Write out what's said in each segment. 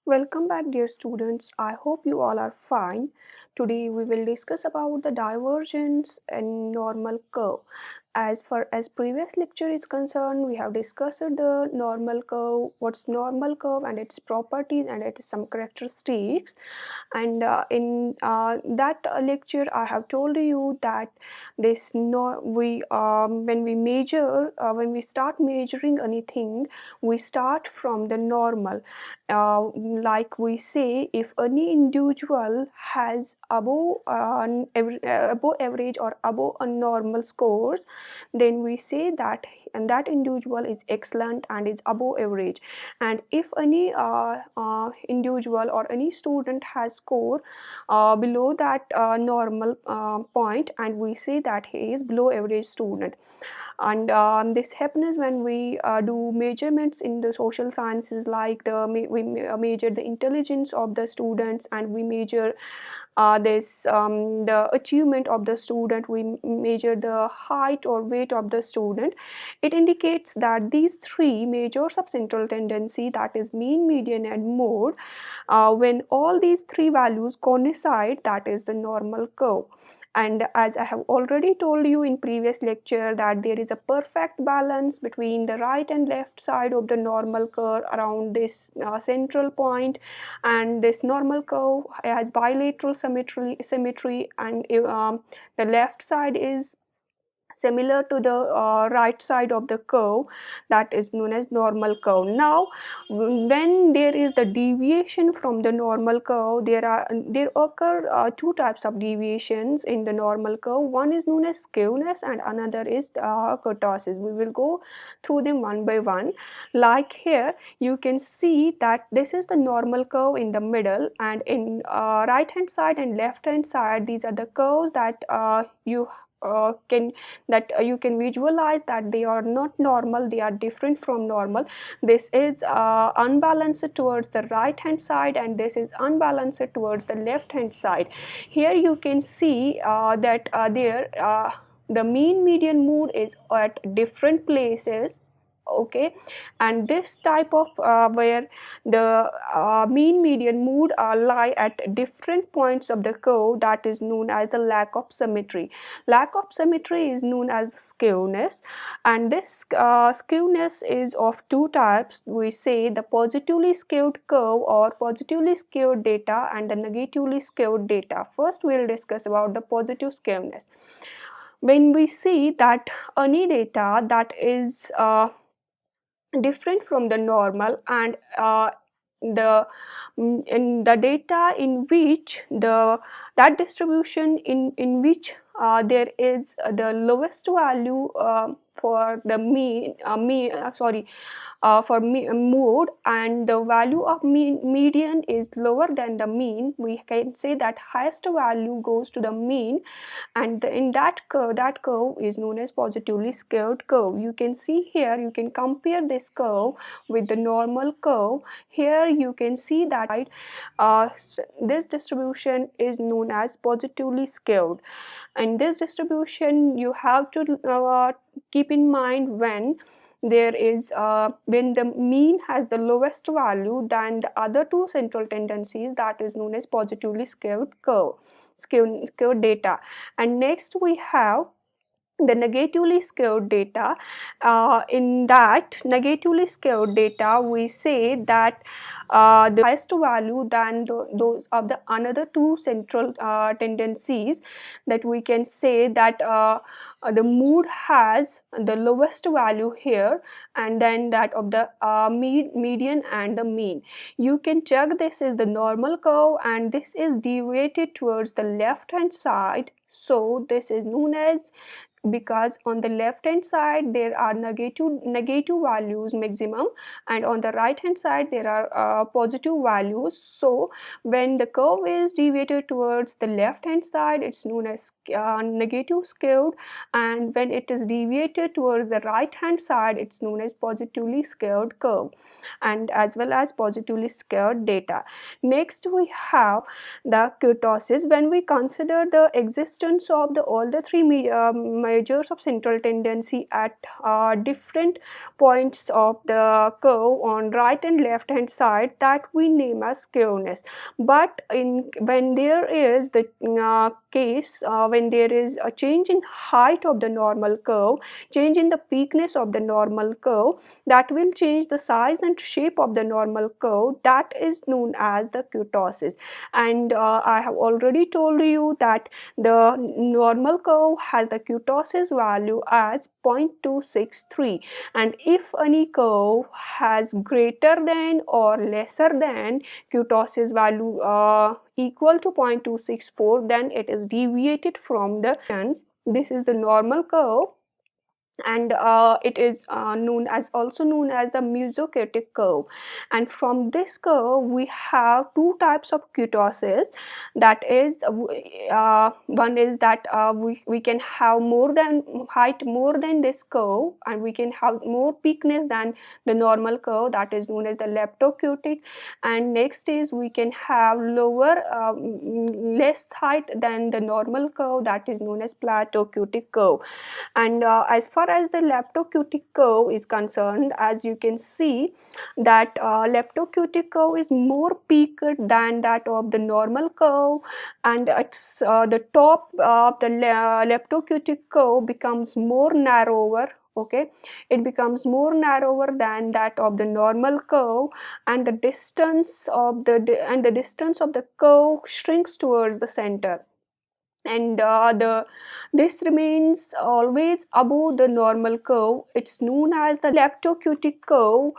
Welcome back, dear students. I hope you all are fine. Today we will discuss about the divergence and normal curve. As far as previous lecture is concerned, we have discussed the normal curve, what's normal curve and its properties and its some characteristics. And in that lecture, I have told you that this no we when we measure when we start measuring anything, we start from the normal. Like we say, if any individual has above average or above a normal scores, then we say that and that individual is excellent and is above average. And if any individual or any student has score below that normal point, and we say that he is below average student. And this happens when we do measurements in the social sciences, like we measure the intelligence of the students, and we measure this the achievement of the student, we measure the height or weight of the student. It indicates that these three measures of central tendency, that is mean, median and mode, when all these three values coincide, that is the normal curve. And as I have already told you in previous lecture, that there is a perfect balance between the right and left side of the normal curve around this central point. And this normal curve has bilateral symmetry, and the left side is similar to the right side of the curve, that is known as normal curve. Now when there is the deviation from the normal curve, there occur two types of deviations in the normal curve. One is known as skewness and another is kurtosis. We will go through them one by one. Like here you can see that this is the normal curve in the middle, and in right hand side and left hand side, these are the curves that you can visualize that they are not normal, they are different from normal. This is unbalanced towards the right hand side, and this is unbalanced towards the left hand side. Here you can see that the mean median mode is at different places. Okay, and this type of where the mean median mode lie at different points of the curve, that is known as the lack of symmetry. Lack of symmetry is known as skewness, and this skewness is of two types. We say the positively skewed curve or positively skewed data and the negatively skewed data. First we will discuss about the positive skewness. When we see that any data that is different from the normal, and the in the data in which the that distribution in which there is the lowest value for the mode, and the value of median is lower than the mean, we can say that highest value goes to the mean. And in that curve is known as positively skewed curve. You can see here, you can compare this curve with the normal curve. Here you can see that this distribution is known as positively skewed. And this distribution you have to keep in mind when the mean has the lowest value than the other two central tendencies, that is known as positively skewed curve, skewed data. And next we have the negatively skewed data. In that negatively skewed data, we say that the highest value than those of the another two central tendencies, that we can say that the mood has the lowest value here, and then that of the median and the mean. You can check this is the normal curve, and this is deviated towards the left hand side. So this is known as, because on the left hand side there are negative values maximum, and on the right hand side there are positive values. So when the curve is deviated towards the left hand side, it's known as negative skewed, and when it is deviated towards the right hand side, it's known as positively skewed curve, and as well as positively skewed data. Next we have the kurtosis. When we consider the existence of all the three measures of central tendency at different points of the curve on right and left hand side, that we name as skewness. But when there is the case when there is a change in height of the normal curve, change in the peakness of the normal curve, that will change the size and shape of the normal curve, that is known as the kurtosis. And I have already told you that the normal curve has the kurtosis value as 0.263, and if any curve has greater than or lesser than kurtosis value equal to 0.264, then it is deviated from the trends. This is the normal curve, and it is also known as the mesokurtic curve. And from this curve we have two types of kurtosis. That is one is that we can have more than height more than this curve, and we can have more peakness than the normal curve, that is known as the leptokurtic. And next is we can have lower less height than the normal curve, that is known as platokurtic curve. And as far as the leptokurtic curve is concerned, as you can see that leptokurtic curve is more peaked than that of the normal curve, and it's the top of the leptokurtic curve becomes more narrower. Okay, it becomes more narrower than that of the normal curve, and the distance of the curve shrinks towards the center. And the this remains always above the normal curve. It's known as the leptokurtic curve.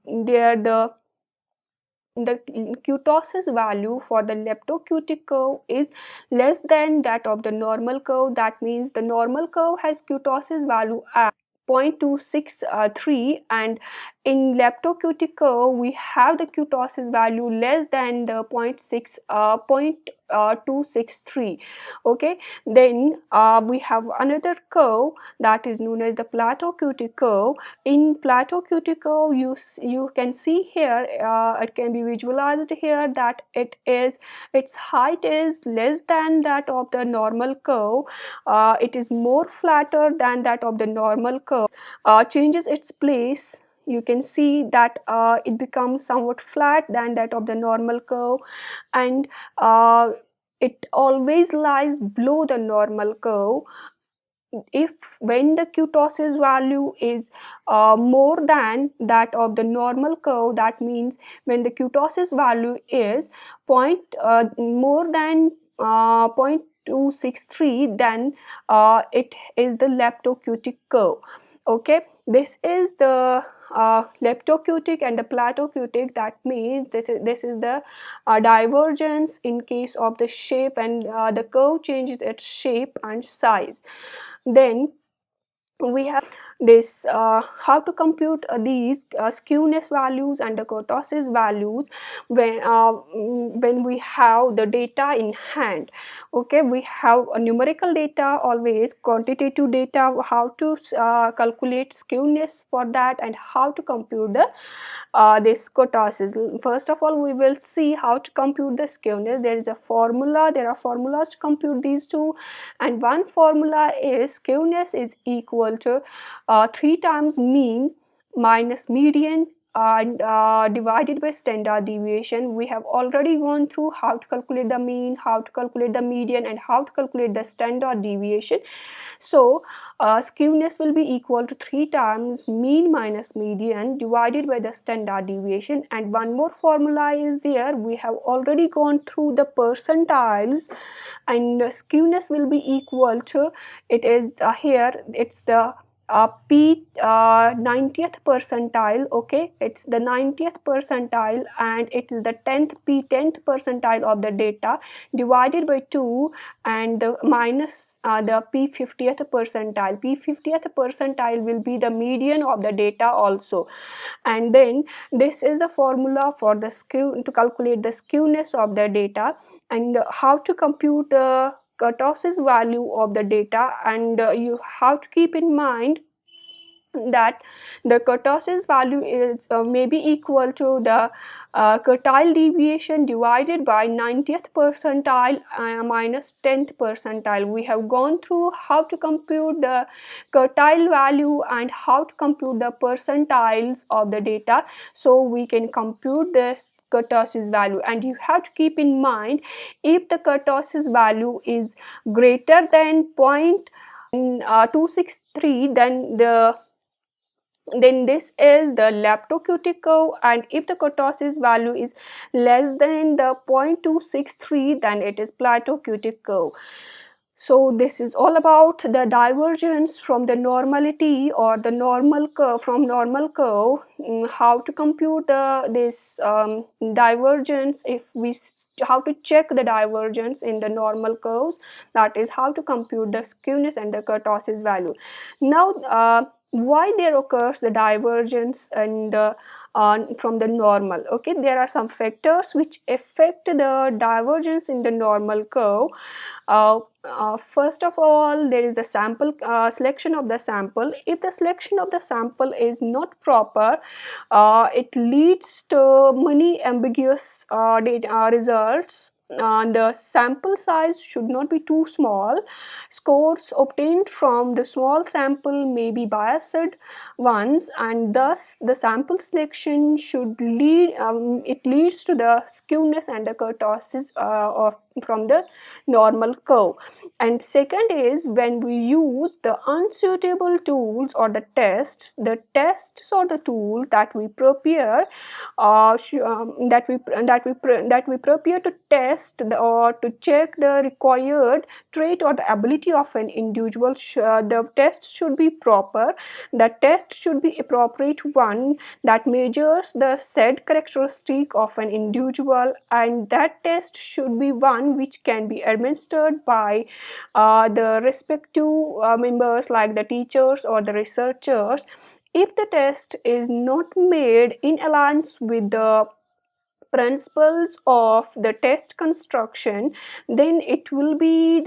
There the kurtosis value for the leptokurtic curve is less than that of the normal curve. That means the normal curve has kurtosis value at 0.263, and in leptokurtic curve we have the kurtosis value less than the 0.263. Okay, then we have another curve that is known as the platokurtic curve. In platokurtic curve, you can see here, it can be visualized here, that its height is less than that of the normal curve. It is more flatter than that of the normal curve. Changes its place, you can see that it becomes somewhat flat than that of the normal curve, and it always lies below the normal curve. If when the kurtosis value is more than that of the normal curve, that means when the kurtosis value is more than 0.263, then it is the leptokurtic curve. Okay, this is the leptokurtic and the platokurtic. That means this is the divergence in case of the shape, and the curve changes its shape and size. Then we have this how to compute these skewness values and the kurtosis values when we have the data in hand. Okay, we have a numerical data, always quantitative data, how to calculate skewness for that, and how to compute the this kurtosis. First of all, we will see how to compute the skewness. There is a formula, there are formulas to compute these two, and one formula is skewness is equal to 3 times mean minus median and divided by standard deviation. We have already gone through how to calculate the mean, how to calculate the median, and how to calculate the standard deviation. So skewness will be equal to 3 times mean minus median divided by the standard deviation. And one more formula is there, we have already gone through the percentiles, and skewness will be equal to, it is here, it's the P 90th percentile. Okay, it's the 90th percentile, and it is the 10th percentile of the data divided by 2, and the minus the P 50th percentile. P 50th percentile will be the median of the data also. And then this is the formula for the skew to calculate the skewness of the data, and how to compute the kurtosis value of the data. And you have to keep in mind that the kurtosis value is may be equal to the quartile deviation divided by 90th percentile minus 10th percentile. We have gone through how to compute the quartile value and how to compute the percentiles of the data, so we can compute this kurtosis value. And you have to keep in mind, if the kurtosis value is greater than 0.263, then this is the leptocutic curve, and if the kurtosis value is less than the 0.263, then it is platocutic curve. So this is all about the divergence from the normality or the normal curve, from normal curve. How to compute this divergence, if we how to check the divergence in the normal curves, that is how to compute the skewness and the kurtosis value. Now why there occurs the divergence and from the normal? Okay, there are some factors which affect the divergence in the normal curve. First of all, there is the sample selection of the sample. If the selection of the sample is not proper, it leads to many ambiguous results. The sample size should not be too small. Scores obtained from the small sample may be biased ones, and thus the sample selection should lead it leads to the skewness and the kurtosis from the normal curve. And second is, when we use the unsuitable tools or the tests or the tools that we prepare that we prepare to test or to check the required trait or the ability of an individual, the test should be proper. The test should be appropriate one that measures the said characteristic of an individual, and that test should be one which can be administered by the respective members, like the teachers or the researchers. If the test is not made in alliance with the principles of the test construction, then it will be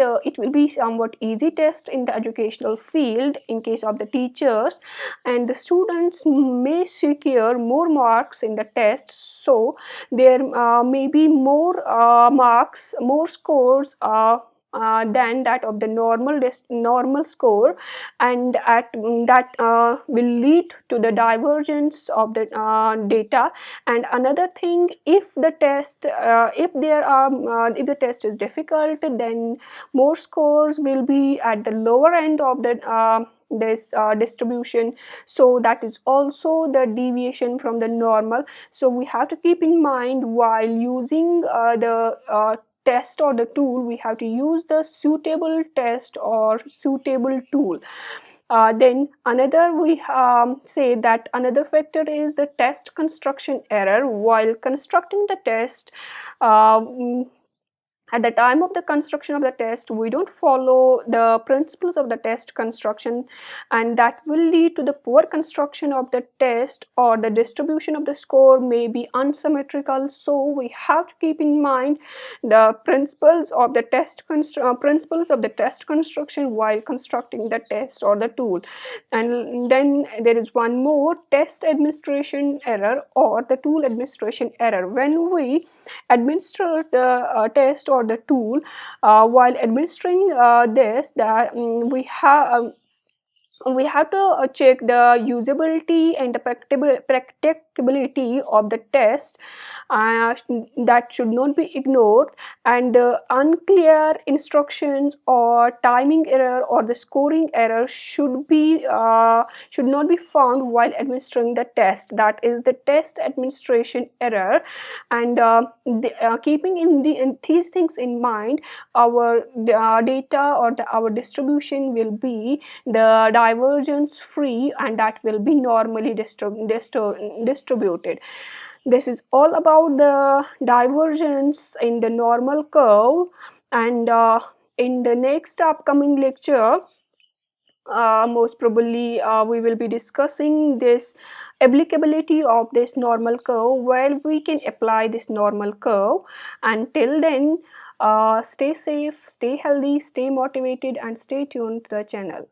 somewhat easy test in the educational field in case of the teachers, and the students may secure more marks in the test. So there may be more marks, more scores than that of the normal score, and that will lead to the divergence of the data. And another thing, if the test if the test is difficult, then more scores will be at the lower end of the this distribution, so that is also the deviation from the normal. So we have to keep in mind, while using the test or the tool, we have to use the suitable test or suitable tool. Then another, we say that another factor is the test construction error. While constructing the test, at the time of the construction of the test, we don't follow the principles of the test construction, and that will lead to the poor construction of the test, or the distribution of the score may be unsymmetrical. So we have to keep in mind the principles of the principles of the test construction while constructing the test or the tool. And then there is one more, test administration error or the tool administration error. When we administer the test or the tool, while administering this, that we have to check the usability and the practicability of the test. That should not be ignored, and the unclear instructions or timing error or the scoring error should not be found while administering the test. That is the test administration error. And keeping in these things in mind, our data or our distribution will be the divergence free, and that will be normally distributed. This is all about the divergence in the normal curve. And in the next upcoming lecture, most probably we will be discussing this applicability of this normal curve, where we can apply this normal curve. Until then, stay safe, stay healthy, stay motivated, and stay tuned to the channel.